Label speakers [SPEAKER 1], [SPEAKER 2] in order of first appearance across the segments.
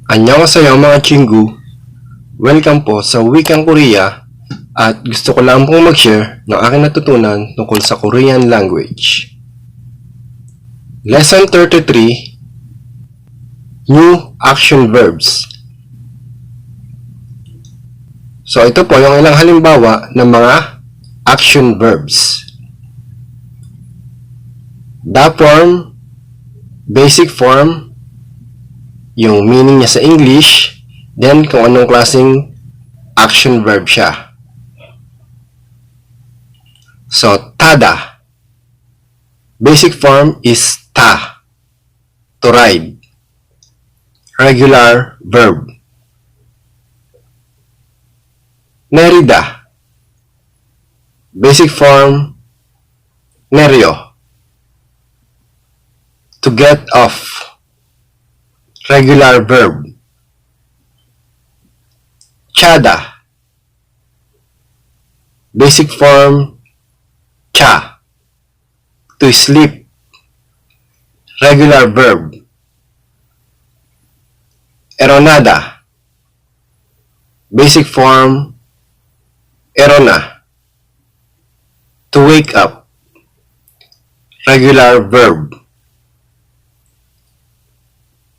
[SPEAKER 1] Annyeonghaseyo mga Chingu. Welcome po sa Wikang Korea at gusto ko lang pong mag-share ng aking natutunan tungkol sa Korean language. Lesson 33, New Action Verbs. So ito po yung ilang halimbawa ng mga action verbs. The form, basic form, yung meaning niya sa English, then kung anong klaseng action verb siya. So, tada. Basic form is ta, to ride. Regular verb. Nerida. Basic form, neryo, to get off. Regular verb. Chada. Basic form, cha, to sleep. Regular verb. Eronada. Basic form, erona, to wake up. Regular verb.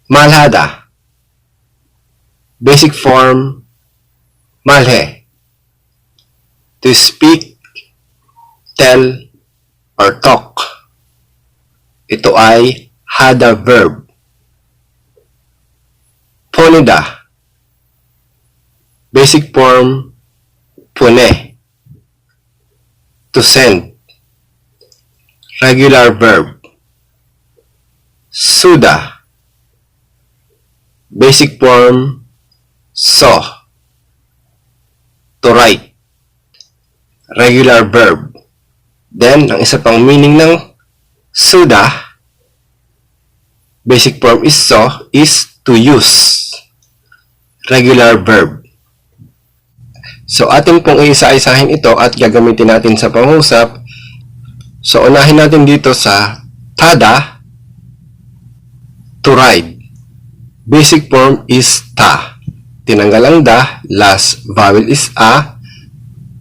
[SPEAKER 1] Malhada. Basic form, malhe, to speak, tell, or talk. Ito ay hada verb. Ponida. Basic form, pune, to send. Regular verb. Suda. Basic form, so, to write. Regular verb. Then, ang isa pang meaning ng suda, basic form is so, is to use. Regular verb. So, atin pong iisa-isahin ito at gagamitin natin sa pangusap. So, unahin natin dito sa tada, to ride. Basic form is ta. Tinanggal ang da, last vowel is a,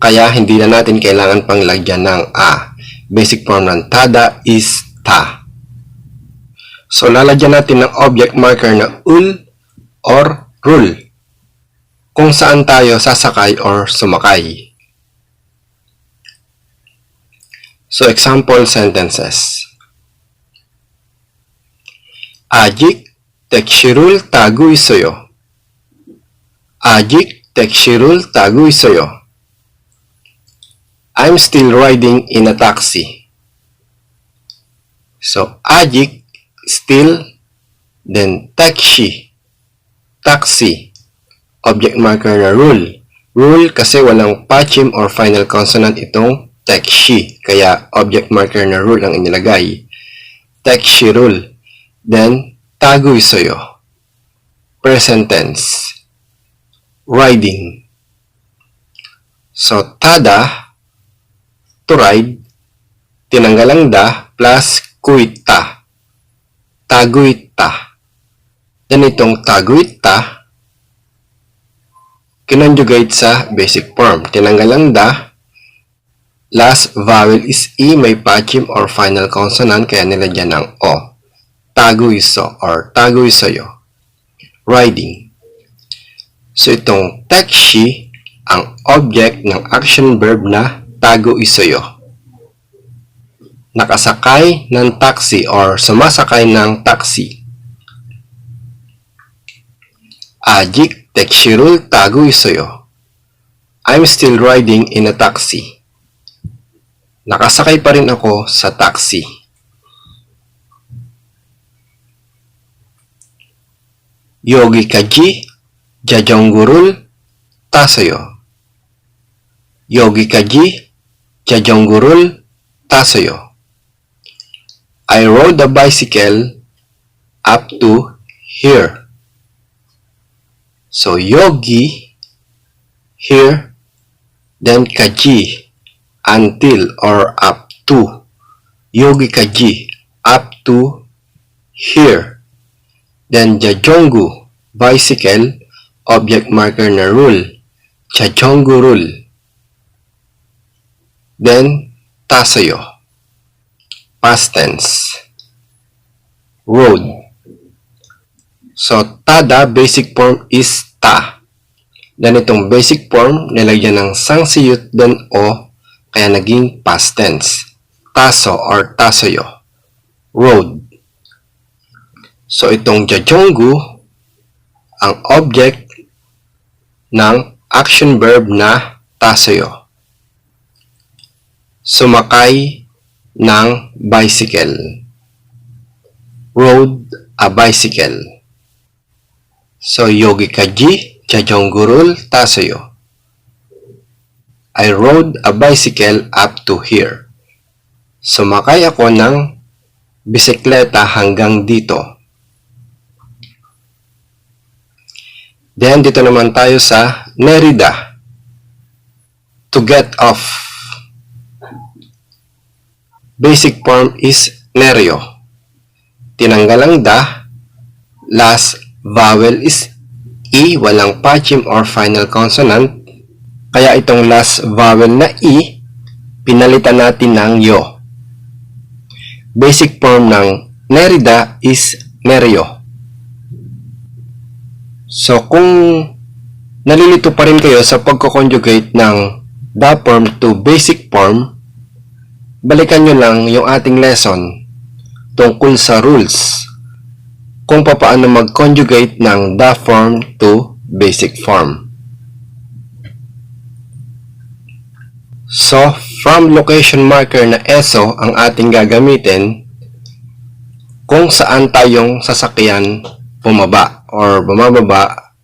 [SPEAKER 1] kaya hindi na natin kailangan pang lagyan ng a. Basic form ng tada is ta. So, lalagyan natin ng object marker na ul or rule kung saan tayo sasakay or sumakay. So, example sentences. Ajik 택시를 타고 있어요. 아직 택시를 타고 있어요. I'm still riding in a taxi. So, 아직, still, then taxi, taxi, object marker na rule. Rule kasi walang pachim or final consonant itong taxi, kaya object marker na rule ang inilagay. Taxi rule. Then, tago 있어요. Present tense. Riding. So, tada, to ride, tinanggal ang da, plus kuita. Taguita. Then, itong taguita, kinonjugate sa basic form. Tinanggal ang da, last vowel is e, may pachim or final consonant, kaya nilagyan ng o. Tago iso or tago isoyo. Riding. So, itong taxi ang object ng action verb na tago isoyo. Nakasakay ng taxi or sumasakay ng taxi. 아직 택시를 타고 있어요. I'm still riding in a taxi. Nakasakay pa rin ako sa taxi. 여기까지 자전거를 타세요. 여기까지 자전거를 타세요. I rode the bicycle up to here. So, 여기, here, then 까지, until or up to. 여기까지, up to here. Then jajongu, bicycle, object marker na rule, 자전거 rule. Then, tasoyo, past tense, road. So, tada, basic form is ta. Then, itong basic form, nilagyan ng sangsiyut then o, kaya naging past tense. Taso or tasoyo, road. So, itong 자전거, ang object ng action verb na tasoyo. Sumakay ng bicycle. Rode a bicycle. So, 여기까지 자전거를 타서요. I rode a bicycle up to here. Sumakay ako ng bisikleta hanggang dito. Then, dito naman tayo sa 내리다. To get off. Basic form is 내려. Tinanggal ang da. Last vowel is E. Walang patchim or final consonant. Kaya itong last vowel na E, pinalitan natin ng yo. Basic form ng 내리다 is 내려. So, kung nalilito pa rin kayo sa pagko-conjugate ng the form to basic form, balikan nyo lang yung ating lesson tungkol sa rules kung paano mag-conjugate ng the form to basic form. So, from location marker na ESO ang ating gagamitin kung saan tayong sasakyan bumaba or bumababa.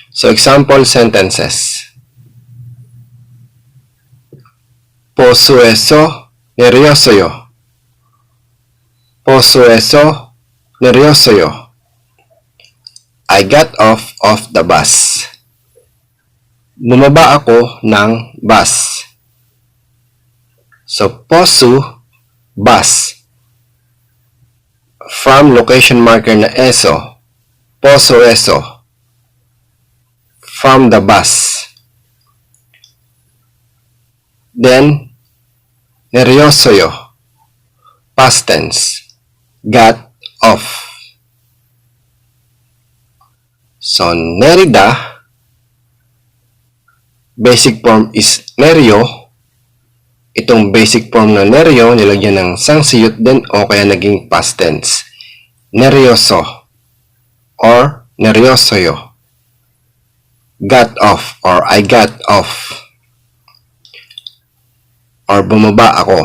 [SPEAKER 1] So, example sentences. Posueso neryosoyo. Posueso neryosoyo. I got off of the bus. Bumaba ako ng bus. So, posu, bus. From location marker na ESO, posueso. From the bus. Then, neryosoyo, past tense, got off. So, nerida, basic form is neryo. Itong basic form na neryo, nilagyan ng sangsiyut din o kaya naging past tense. Neryoso or neryosoyo. Got off or I got off. Or bumaba ako.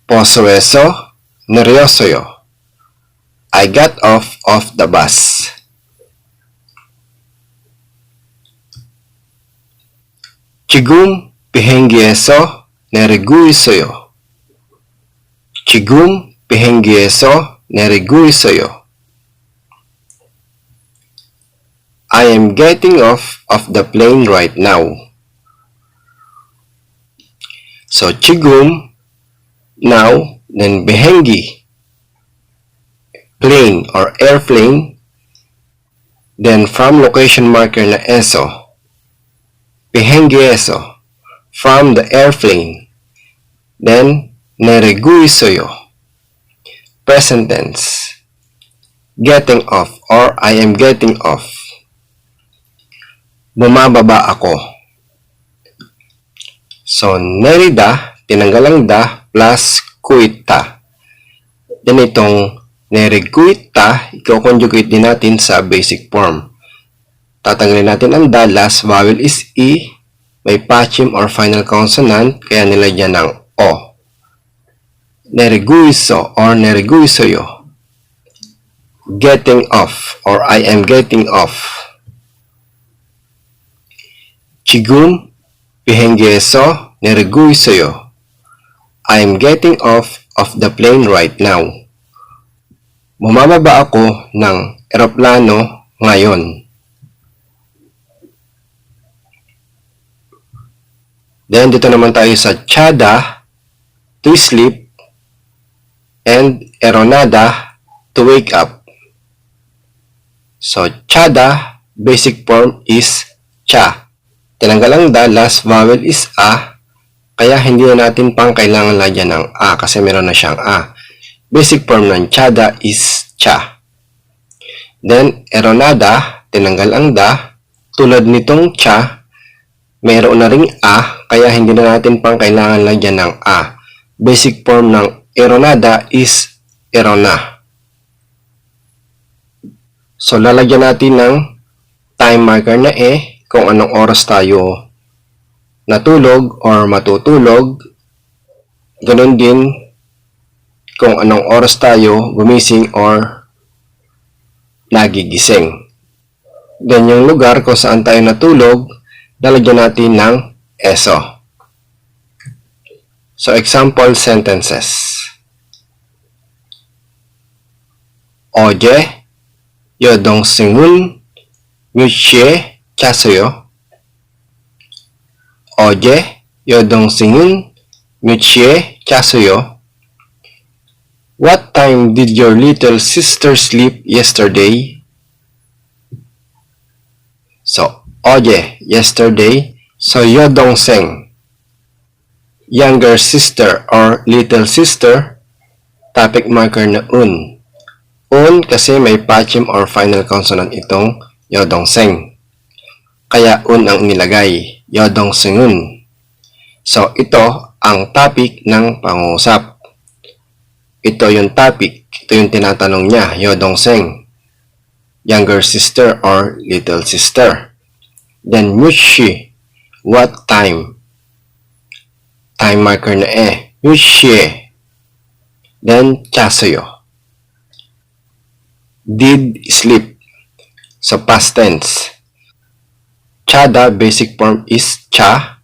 [SPEAKER 1] Posueso neryosoyo. I got off of the bus. 지금 비행기에서 내리고 있어요. 지금 비행기에서 내리고 있어요. I am getting off of the plane right now. So, 지금, now, then 비행기, plane or airplane, then from location marker na ESO, 비행기에서, from the airplane, then 내리고 있어요, present tense, getting off or I am getting off. Bumababa ako. So, nerida, tinanggal ang da, plus kuita. Then itong neriguita, i-conjugate din natin sa basic form. Tatanggalin natin ang da, last vowel is E, may patchim or final consonant, kaya nilagyan ng O. Neriguiso or neriguisoyo. Getting off or I am getting off. 지금 비행기에서 내리고 있어요. I am getting off of the plane right now. Bumababa ako ng eroplano ngayon. Then, dito naman tayo sa chada, to sleep, and eronada, to wake up. So, tsada, basic form is cha. Tinanggal ang da, last vowel is a, kaya hindi na natin pang kailangan lagyan ng a kasi meron na siyang a. Basic form ng tsada is cha. Then, eronada, tinanggal ang da, tulad nitong cha, meron na ring a, kaya hindi na natin pang kailangan lagyan ng a. Basic form ng eronada is erona. So, lalagyan natin ng time marker na kung anong oras tayo natulog or matutulog. Ganon din kung anong oras tayo gumising or nagigising. Then, yung lugar kung saan tayo natulog, lalagyan natin ng eso. So, example sentences. 어제 여동생은 몇 시에 잤어요? 어제 여동생은 몇 시에 잤어요? What time did your little sister sleep yesterday? So, 어제, yesterday. So, 여동생, younger sister or little sister, topic marker na un. Un kasi may pachim or final consonant itong yodongseng. Kaya un ang nilagay, yodongsengun. So, ito ang topic ng pangungusap. Ito yung topic, ito yung tinatanong niya, yodongseng, younger sister or little sister. Then, mushi, what time? Time marker na mushi. Then, chasoyo. Did sleep. So, past tense. Chada, basic form is cha.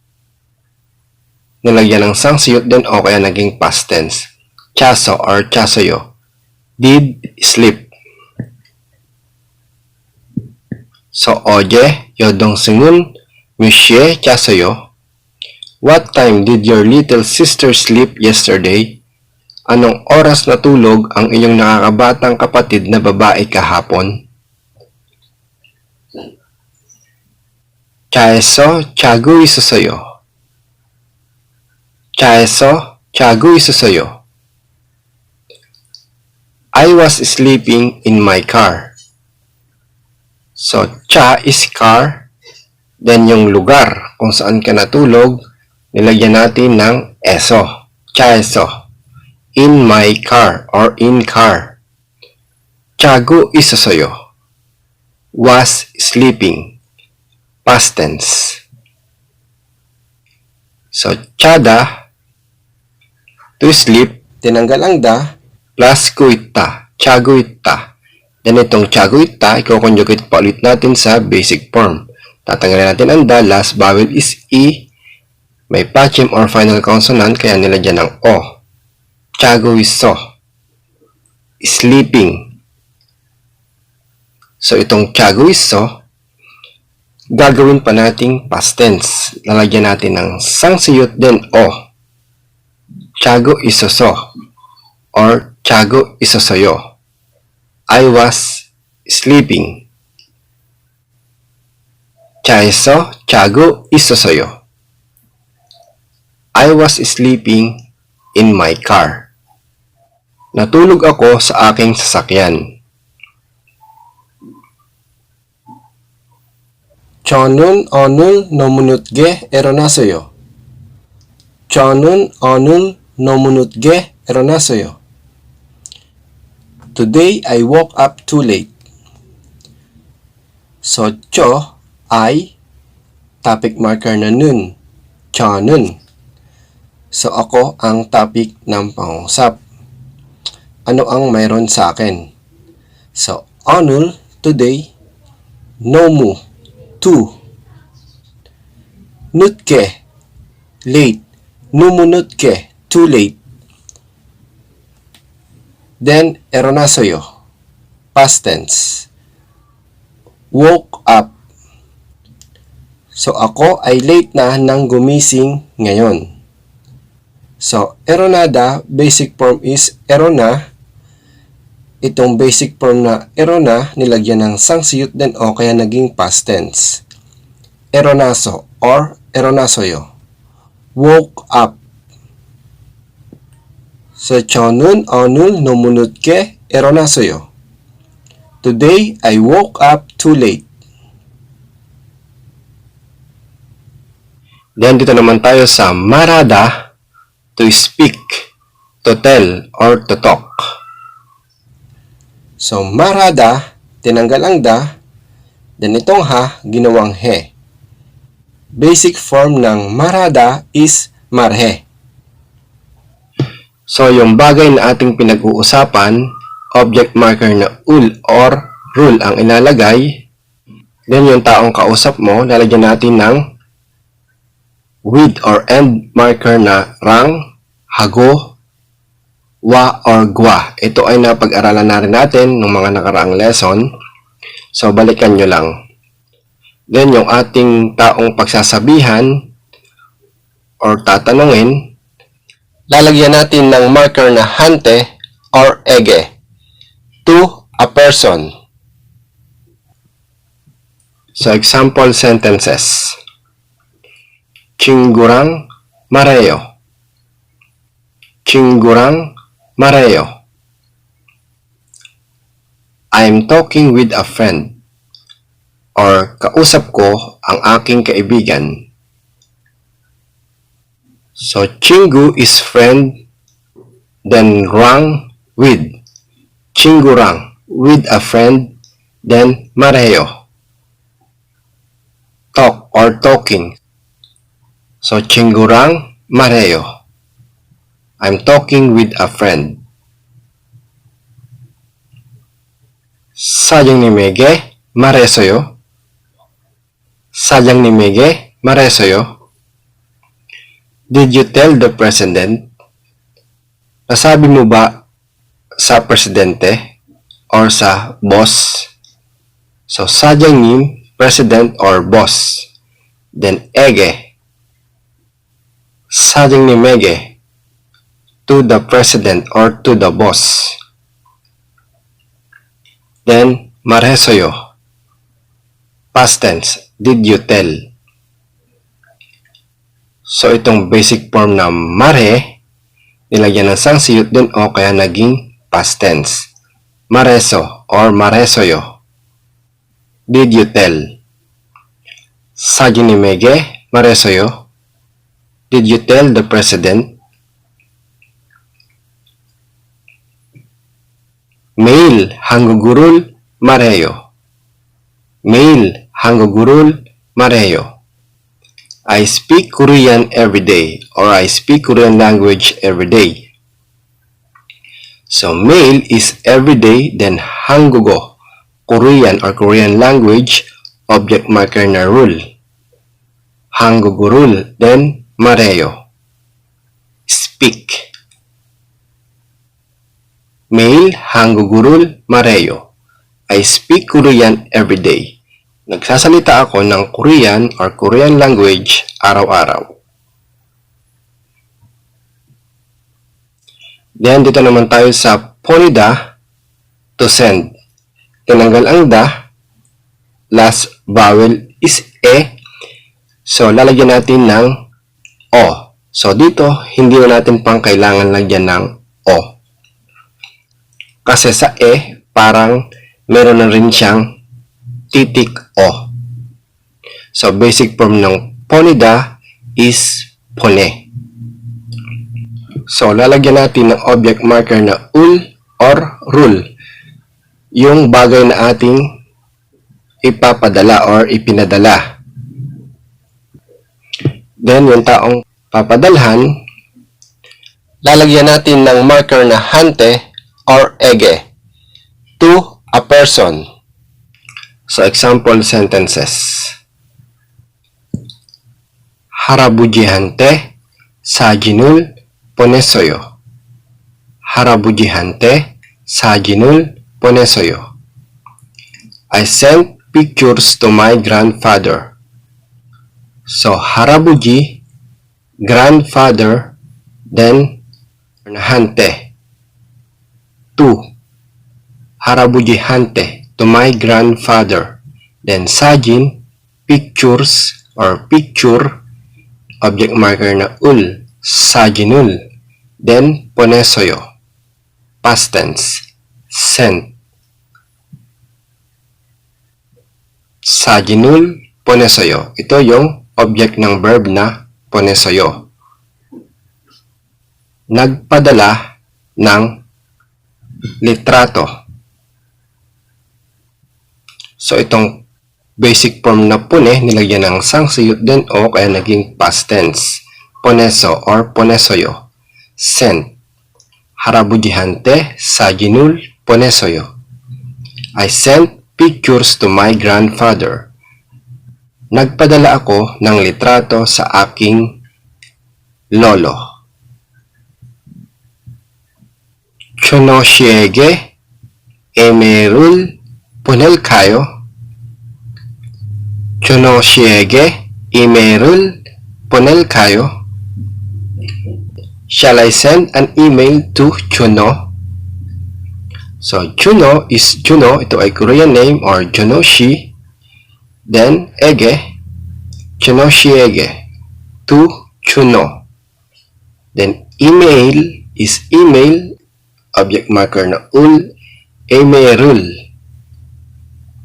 [SPEAKER 1] Nilagyan ng sangsiyot din o kaya naging past tense. Chaso or chasoyo. Did sleep. So, oye, yodongsengun, misye, chasoyo. What time did your little sister sleep yesterday? Anong oras natulog ang iyong nakakabatang kapatid na babae kahapon? 차에서 자고 있었어요. 차에서 자고 있었어요. I was sleeping in my car. So, cha is car. Then, yung lugar kung saan ka natulog, nilagyan natin ng eso. 차에서. In my car or in car. 자고 있었어요. Was sleeping. Past tense. So, chada, to sleep, tinanggal ang da, plus kuita, chaguita. Then itong chaguita, i-conjugate pa ulit natin sa basic form. Tatanggalin natin ang da, last vowel is e, may pachim or final consonant, kaya nilagyan ng o. 자고 있어. Sleeping. So, itong 자고 있어, gagawin pa nating past tense. Lalagyan natin ng sangsiyot din o. 자고 있어서 or 자고 있었어요. I was sleeping. 차에서 자고 있었어요. I was sleeping in my car. Natulog ako sa aking sasakyan. 저는 오늘 너무 늦게 일어났어요. 저는 오늘 너무 늦게 일어났어요. Today I woke up too late. So, 저, I, topic marker na nun. 저는. So, ako ang topic ng pangusap. Ano ang mayroon sa akin? So, 오늘, today, 너무, too. 늦게, late. 너무 늦게, too late. Then, 일어났어요. Past tense. Woke up. So, ako ay late na nang gumising ngayon. So, eronada, basic form is erona. itong basic form na erona, nilagyan ng sangsiyut din o kaya naging past tense. Eronaso or eronasoyo. Woke up. So, 저는 오늘 너무 늦게 일어났어요. Today, I woke up too late. Then, dito naman tayo sa marada, to speak, to tell, or to talk. So, marada, tinanggal ang da, then itong ha, ginawang he. Basic form ng marada is marhe. So, yung bagay na ating pinag-uusapan, object marker na ul or rule ang ilalagay. Then, yung taong kausap mo, lalagyan natin ng with or end marker na rang, hago, wa or gwa. Ito ay napag-aralan na rin natin ng mga nakaraang lesson. So, balikan nyo lang. Then, yung ating taong pagsasabihan or tatanungin, lalagyan natin ng marker na hante or ege to a person. So, example sentences. 친구랑 말해요. 친구랑 말해요. I'm talking with a friend. Or kausap ko ang aking kaibigan. So, 친구 is friend, then rang with. 친구랑 with a friend, then 말해요. Talk or talking. So, 친구랑 말해요. I'm talking with a friend. 사장님에게 말했어요. 사장님에게 말했어요. Did you tell the president? Nasabi mo ba sa presidente or sa boss? So, 사장님, president or boss. Then, ege. 사장님에게. To the president or to the boss. Then, 말했어요. Past tense, did you tell? So, itong basic form na mare, nilagyan ng sangsiyut din o kaya naging past tense. Mareso or maresoyo. Did you tell? 사장님에게 말했어요. Did you tell the president? 매일 한국어를 말해요. 매일 한국어를 말해요. I speak Korean every day or I speak Korean language every day. So, 매일 is every day, then 한국어, Korean or Korean language, object marker na rule. 한국어를, then 말해요. Speak. 매일 한국어를 말해요. I speak Korean every day. Nagsasalita ako ng Korean or Korean language araw-araw. Then, dito naman tayo sa ponida, to send. Tinanggal ang da, last vowel is e. So, lalagyan natin ng o. So, dito, hindi na natin pang kailangan lagyan ng o. Kasi sa e, parang meron na rin siyang titik o. So, basic form ng ponida is pone. So, lalagyan natin ng object marker na ul or rule. Yung bagay na ating ipapadala or ipinadala. Then, yung taong papadalhan, lalagyan natin ng marker na hante or ege to a person. So, example sentences. 할아버지한테 사진을 보냈어요. 할아버지한테 사진을 보냈어요. I sent pictures to my grandfather. So, 할아버지, grandfather, then hante. To. Harabujihante, to my grandfather. Then sajin, pictures or picture, object marker na ul, sajinul. Then ponesoyo, past tense, sent. Sajinul ponesoyo. Ito yung object ng verb na ponesoyo. Nagpadala ng litrato. So itong basic form na pune, nilagyan ng sangsiyut din o kaya naging past tense. Poneso or ponesoyo. Sent. Harabujihante, sajinul ponesoyo. I sent pictures to my grandfather. Nagpadala ako ng litrato sa aking lolo. Chonoshiege emerul ponelkayo. Chonoshiege emerul ponelkayo. Shall I send an email to Chuno? So, Chuno is Juno. Ito ay Korean name or Junoshi. Then, Ege. Chunoshiege. To Chuno. Then, email is email. Object marker na ul. Emerul.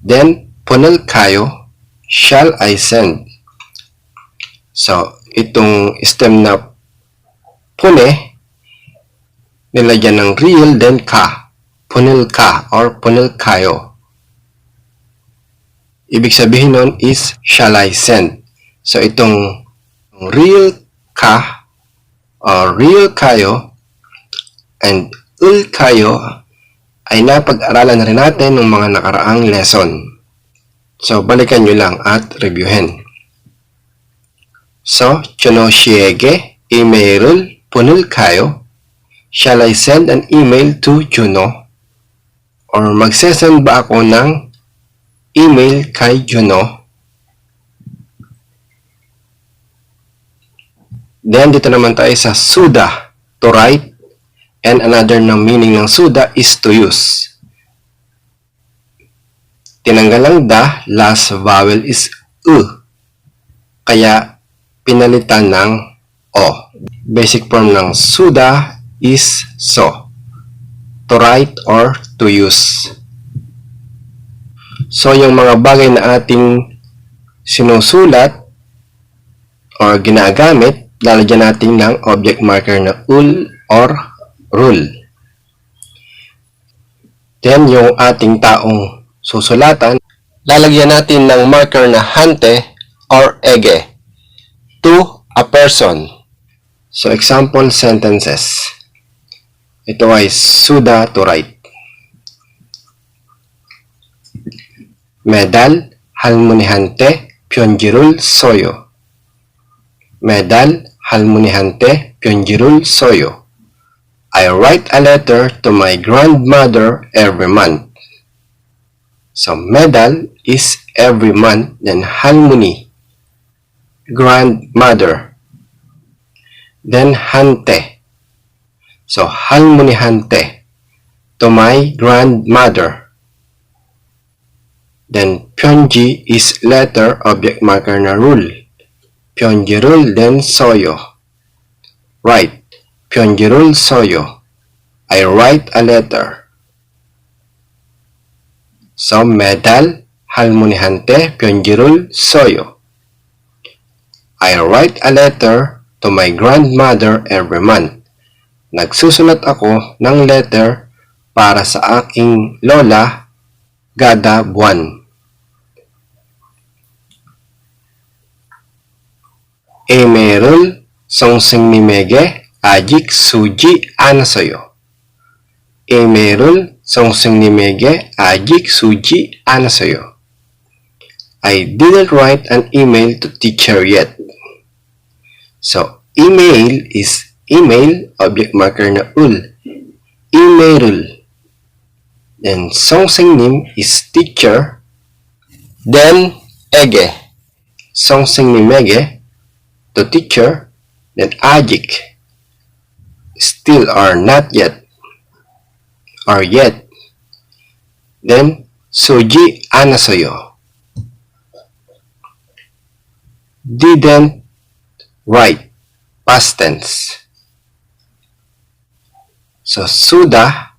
[SPEAKER 1] Then, ponelkayo. Shall I send? So, itong stem na pune, nilagyan ng real, then ka. Punilka or punilkayo. Ibig sabihin nun is, shall I send? So, itong real ka or real kayo and ul kayo ay napag-aralan na rin natin ng mga nakaraang lesson. So, balikan nyo lang at reviewin. So, chonoshiege emerul ponilkayo. Shall I send an email to Juno? Or magsesend ba ako ng email kay Juno? Then, dito naman tayo sa suda, to write. And another na meaning ng suda is to use. Tinanggal ang da, last vowel is u. Kaya, pinalitan ng o. Basic form ng suda is so. To write or to use. So, yung mga bagay na ating sinusulat or ginagamit, lalagyan natin ng object marker na ul or rule. Then, yung ating taong susulatan, lalagyan natin ng marker na hante or ege to a person. So, example sentences. Ito ay suda to write. Medal halmunihante pyonjirul soyo. Medal halmunihante pyonjirul soyo. I write a letter to my grandmother every month. So, medal is every month, then halmuni, grandmother. Then, hante. So, halmunihante, to my grandmother. Then, pyonji is letter, object marker na rule. Pyonjirul, then soyo. Write. Pyonjirul soyo. I write a letter. So, medal, halmunihante, pyonjirul soyo. I write a letter to my grandmother every month. Nagsusulat ako ng letter para sa aking lola kada buwan. Emerul songsingmimege ajik suji anasayo. Emerul songsingmimege ajik suji anasayo. I didn't write an email to teacher yet. So, email is email, object marker na ul. Emerul. Then, songsingnim is teacher. Then, ege. Songsingmimege, to teacher. Then, ajik. Still or not yet. Or yet. then suji anasoyo. Didn't write, past tense. So, sudah,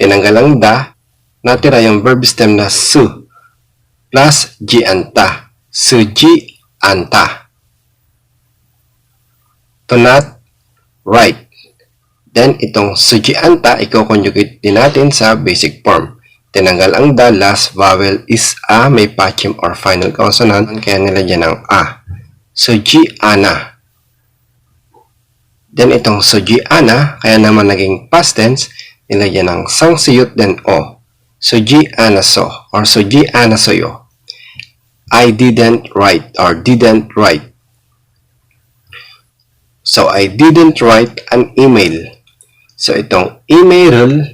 [SPEAKER 1] tinanggal ang da, natira yung verb stem na su, plus ji anta, suji anta. To not write. Then, itong suji anta, i-conjugate din natin sa basic form. Tinanggal ang da, last vowel is a, may patchim or final consonant, kaya nilagyan ng a. Suji ana. Then, itong suji ana, kaya naman naging past tense, nilagyan ng sangsiyut then o. Suji anaso or suji anasoyo. I didn't write or didn't write. So, I didn't write an email. So, itong email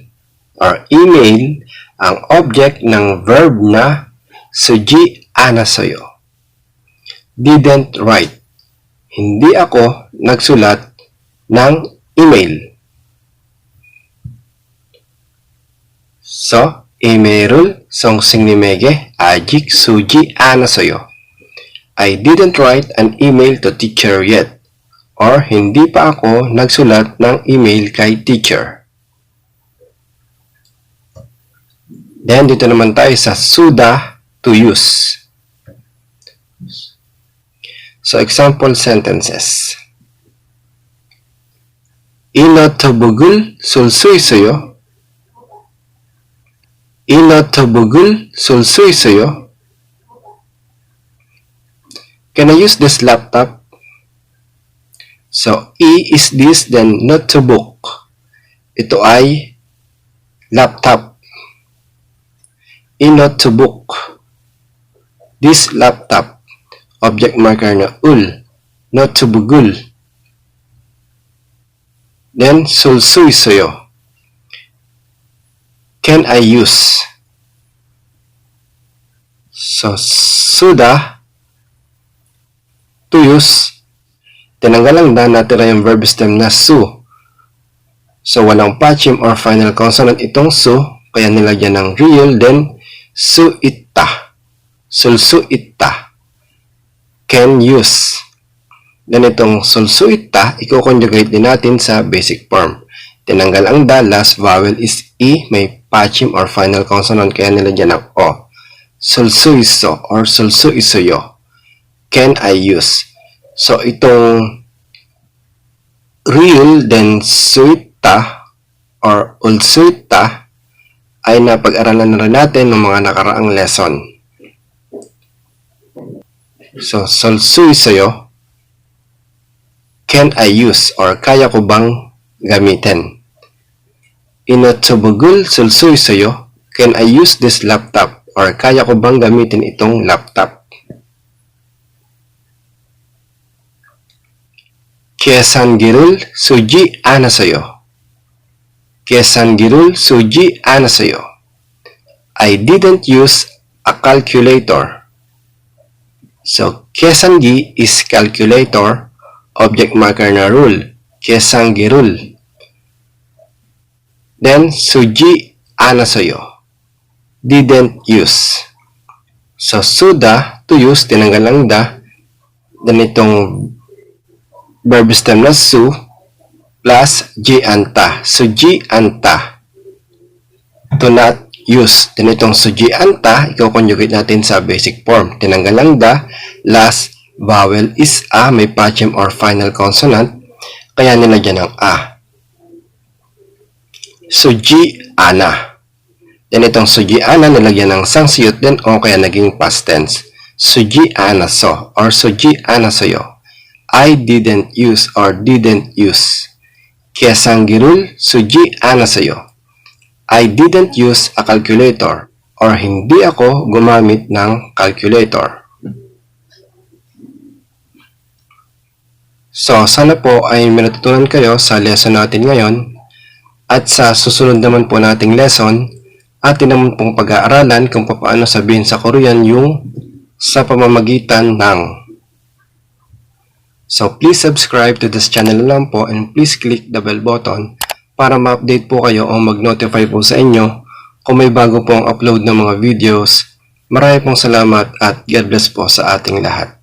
[SPEAKER 1] or email, ang object ng verb na suji anasoyo. Didn't write. Hindi ako nagsulat ng email. So, email song singnimege ajik suji anasoyo. I didn't write an email to teacher yet. Or, hindi pa ako nagsulat ng email kay teacher. Then, dito naman tayo sa suda to use. So, example sentences. Inotobugul sulsuisoyo. Inotobugul sulsuisoyo. Can I use this laptop? So, E is this, then notebook. Ito ay laptop. Notebook. This laptop. Object marker na ul. Notebugul. Then, sulsuisoyo. Can I use? So, suda to use. Tinanggal lang na natira yung verb stem na su. So, walang patchim or final consonant itong su, kaya nilagyan ng real, then suita. Sulsuita. Can use. Then itong sulsuita, i-conjugate din natin sa basic form. Tinanggal ang da, last vowel is e, may patchim or final consonant, kaya nilagyan ng o. Sulsuiso or sulsuisoyo. Can I use? So, itong real, then suita or ulsuita ay napag-aralan na rin natin ng mga nakaraang lesson. So, sulsuisoyo, can I use or kaya ko bang gamitin? Inotobugul sulsuisoyo, can I use this laptop or kaya ko bang gamitin itong laptop? Kesangirul suji anasoyo. Kesangirul suji anasoyo. I didn't use a calculator. So, kesangi is calculator, object marker na rule. Kesangirul. Then, suji anasoyo. Didn't use. So, suda, to use, tinanggal lang da. Then, itong verb stem na su plus ji anta. Suji anta. To not use. Then itong suji anta, i-conjugate natin sa basic form. Tinanggal lang da, last vowel is a, may patchim or final consonant, kaya nilagyan ng a. Suji ana. Then itong suji ana, nilagyan ng sangsiyut din o kaya naging past tense. Suji anaso or suji anasoyo. I didn't use or didn't use. Kesangirul suji anasoyo. I didn't use a calculator or hindi ako gumamit ng calculator. So, sana po ay may natutunan kayo sa lesson natin ngayon at sa susunod naman po nating lesson atin naman pong pag-aaralan kung paano sabihin sa Korean yung sa pamamagitan ng. So, please subscribe to this channel lang po and please click the bell button para ma-update po kayo o mag-notify po sa inyo Kung may bago pong upload ng mga videos, marami pong salamat at God bless po sa ating lahat.